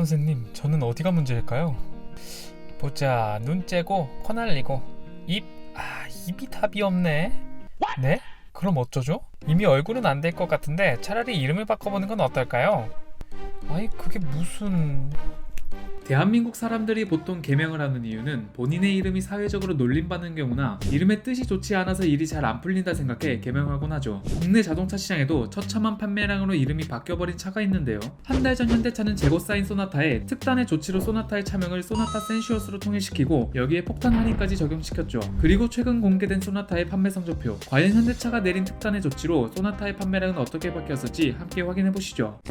선생님, 저는 어디가 문제일까요? 보자, 눈 째고 코 날리고 입이 답이 없네. 네? 그럼 어쩌죠? 이미 얼굴은 안 될 것 같은데 차라리 이름을 바꿔보는 건 어떨까요? 아이, 그게 무슨... 대한민국 사람들이 보통 개명을 하는 이유는 본인의 이름이 사회적으로 놀림받는 경우나 이름의 뜻이 좋지 않아서 일이 잘 안 풀린다 생각해 개명하곤 하죠. 국내 자동차 시장에도 처참한 판매량으로 이름이 바뀌어버린 차가 있는데요. 한 달 전 현대차는 재고 쌓인 소나타에 특단의 조치로 소나타의 차명을 소나타 센시어스로 통일시키고 여기에 폭탄 할인까지 적용시켰죠. 그리고 최근 공개된 소나타의 판매 성적표, 과연 현대차가 내린 특단의 조치로 소나타의 판매량은 어떻게 바뀌었을지 함께 확인해보시죠.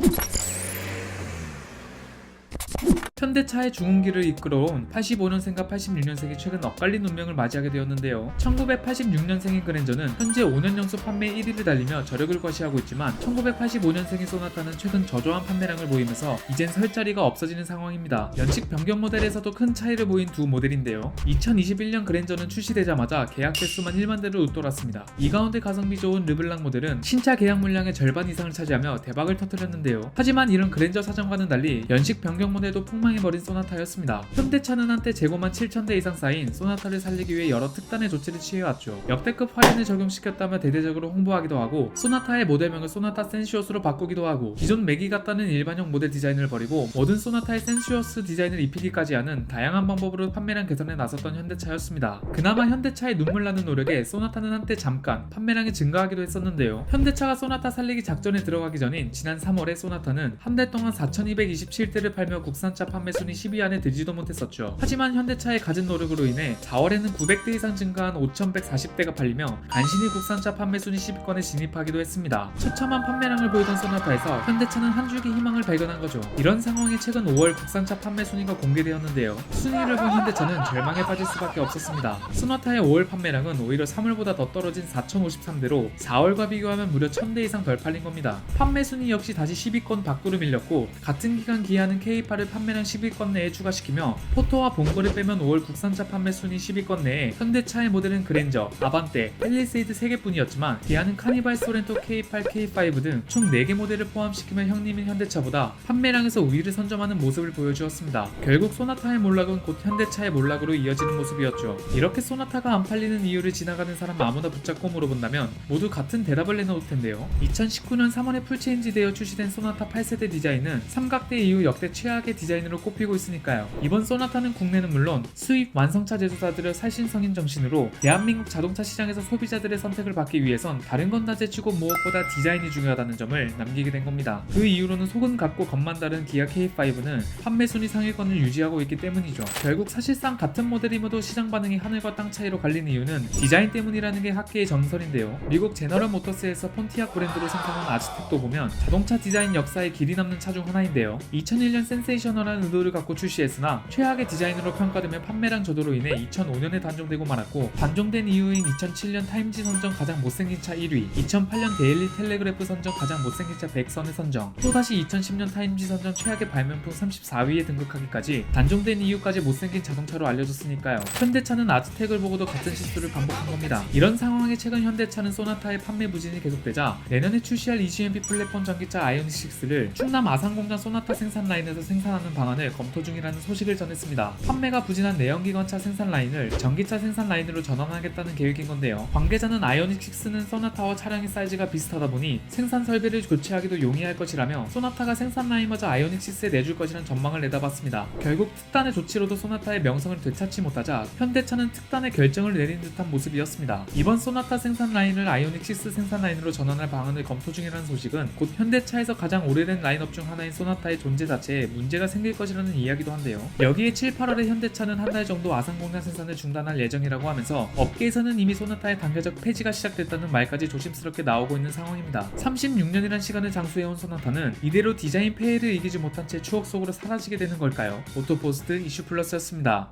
현대차의 중흥기를 이끌어온 85년생과 86년생이 최근 엇갈린 운명을 맞이하게 되었는데요. 1986년생인 그랜저는 현재 5년 연속 판매 1위를 달리며 저력을 과시하고 있지만 1985년생인 소나타는 최근 저조한 판매량을 보이면서 이젠 설 자리가 없어지는 상황입니다. 연식 변경 모델에서도 큰 차이를 보인 두 모델인데요. 2021년 그랜저는 출시되자마자 계약 대수만 1만 대를 웃돌았습니다. 이 가운데 가성비 좋은 르블랑 모델은 신차 계약 물량의 절반 이상을 차지하며 대박을 터뜨렸는데요. 하지만 이런 그랜저 사정과는 달리 연식 변경 모델도 폭망해버린 소나타였습니다. 현대차는 한때 재고만 7,000대 이상 쌓인 소나타를 살리기 위해 여러 특단의 조치를 취해왔죠. 역대급 할인을 적용시켰다며 대대적으로 홍보하기도 하고 소나타의 모델명을 소나타 센시어스로 바꾸기도 하고 기존 매기 같다는 일반형 모델 디자인을 버리고 모든 소나타의 센시어스 디자인을 입히기까지 하는 다양한 방법으로 판매량 개선에 나섰던 현대차였습니다. 그나마 현대차의 눈물 나는 노력에 소나타는 한때 잠깐 판매량이 증가하기도 했었는데요. 현대차가 소나타 살리기 작전에 들어가기 전인 지난 3월에 소나타는 한 달 동안 4,227대를 팔며 국산차 판매 순위 10위 안에 들지도 못했었죠. 하지만 현대차의 갖은 노력으로 인해 4월에는 900대 이상 증가한 5,140대가 팔리며 간신히 국산차 판매 순위 10위권에 진입하기도 했습니다. 처참한 판매량을 보이던 소나타에서 현대차는 한 줄기 희망을 발견한 거죠. 이런 상황에 최근 5월 국산차 판매 순위가 공개되었는데요. 순위를 본 현대차는 절망에 빠질 수밖에 없었습니다. 소나타의 5월 판매량은 오히려 3월보다 더 떨어진 4,053대로 4월과 비교하면 무려 1,000대 이상 덜 팔린 겁니다. 판매 순위 역시 다시 10위권 밖으로 밀렸고 같은 기간 기한은 K8을 판매량 10위권 내에 추가시키며 포토와 본거를 빼면 5월 국산차 판매 순위 10위권 내에 현대차의 모델은 그랜저, 아반떼, 팰리세이드 3개뿐이었지만 기아는 카니발, 소렌토, K8, K5 등 총 4개 모델을 포함시키면 형님인 현대차보다 판매량에서 우위를 선점하는 모습을 보여주었습니다. 결국 소나타의 몰락은 곧 현대차의 몰락으로 이어지는 모습이었죠. 이렇게 소나타가 안 팔리는 이유를 지나가는 사람 아무나 붙잡고 물어본다면 모두 같은 대답을 내놓을 텐데요. 2019년 3월에 풀체인지되어 출시된 소나타 8세대 디자인은 삼각대 이후 역대 최악의 디자인으로 꼽히고 있으니까요. 이번 소나타는 국내는 물론 수입 완성차 제조사들의 살신성인 정신으로 대한민국 자동차 시장에서 소비자들의 선택을 받기 위해선 다른 건 다 제치고 무엇보다 디자인이 중요하다는 점을 남기게 된 겁니다. 그 이후로는 속은 같고 겉만 다른 기아 K5는 판매 순위 상위권을 유지하고 있기 때문이죠. 결국 사실상 같은 모델임에도 시장 반응이 하늘과 땅 차이로 갈린 이유는 디자인 때문이라는 게 학계의 정설인데요. 미국 제너럴 모터스에서 폰티악 브랜드로 생산한 아즈텍도 보면 자동차 디자인 역사에 길이 남는 차 중 하나인데요. 2001년 센세이셔널한 의도를 갖고 출시했으나 최악의 디자인으로 평가되며 판매량 저조로 인해 2005년에 단종되고 말았고 단종된 이후인 2007년 타임지 선정 가장 못생긴 차 1위, 2008년 데일리 텔레그래프 선정 가장 못생긴 차 100선에 선정, 또다시 2010년 타임지 선정 최악의 발명품 34위에 등극하기까지 단종된 이유까지 못생긴 자동차로 알려졌으니까요. 현대차는 아즈텍을 보고도 같은 실수를 반복한 겁니다. 이런 상황에 최근 현대차는 소나타의 판매 부진이 계속되자 내년에 출시할 EGMP 플랫폼 전기차 아이오닉6를 충남 아산공장 소나타 생산 라인에서 생산하는 방안을 검토 중이라는 소식을 전했습니다. 판매가 부진한 내연기관차 생산 라인을 전기차 생산 라인으로 전환하겠다는 계획인 건데요. 관계자는 아이오닉6는 소나타와 차량의 사이즈가 비슷하다 보니 생산 설비를 교체하기도 용이할 것이라며 소나타가 생산 라인마저 아이오닉6에 내줄 것이라는 전망을 내다봤습니다. 결국 특단의 조치로도 소나타의 명성을 되찾지 못하자 현대차는 특단의 결정을 내린 듯한 모습이었습니다. 이번 소나타 생산 라인을 아이오닉6 생산 라인으로 전환할 방안을 검토 중이라는 소식은 곧 현대차에서 가장 오래된 라인업 중 하나인 소나타의 존재 자체에 문제가 생길 것이라는 이야기도 한데요. 여기에 7, 8월에 현대차는 한 달 정도 아산공장 생산을 중단할 예정이라고 하면서 업계에서는 이미 소나타의 단계적 폐지가 시작됐다는 말까지 조심스럽게 나오고 있는 상황입니다. 36년이란 시간을 장수해온 소나타는 이대로 디자인 폐해를 이기지 못한 채 추억 속으로 사라지게 되는 걸까요? 오토포스트 이슈플러스였습니다.